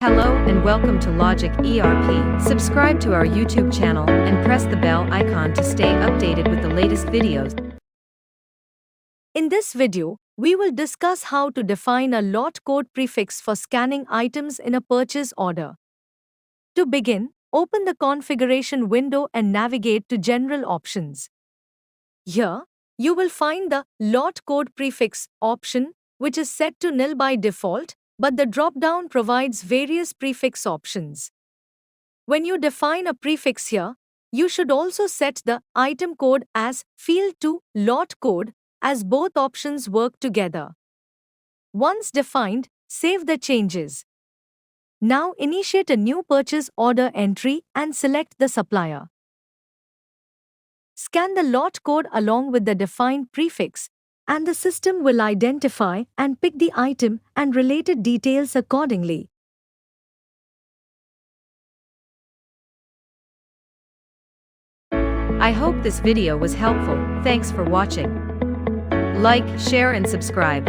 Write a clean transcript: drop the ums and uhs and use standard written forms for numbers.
Hello and welcome to Logic ERP. Subscribe to our YouTube channel and press the bell icon to stay updated with the latest videos. In this video, we will discuss how to define a lot code prefix for scanning items in a purchase order. To begin, open the configuration window and navigate to General Options. Here, you will find the lot code prefix option, which is set to nil by default, but the drop-down provides various prefix options. When you define a prefix here, you should also set the item code as field to lot code, as both options work together. Once defined, save the changes. Now initiate a new purchase order entry and select the supplier. Scan the lot code along with the defined prefix, and the system will identify and pick the item and related details accordingly. I hope this video was helpful. Thanks for watching. Like, share and subscribe.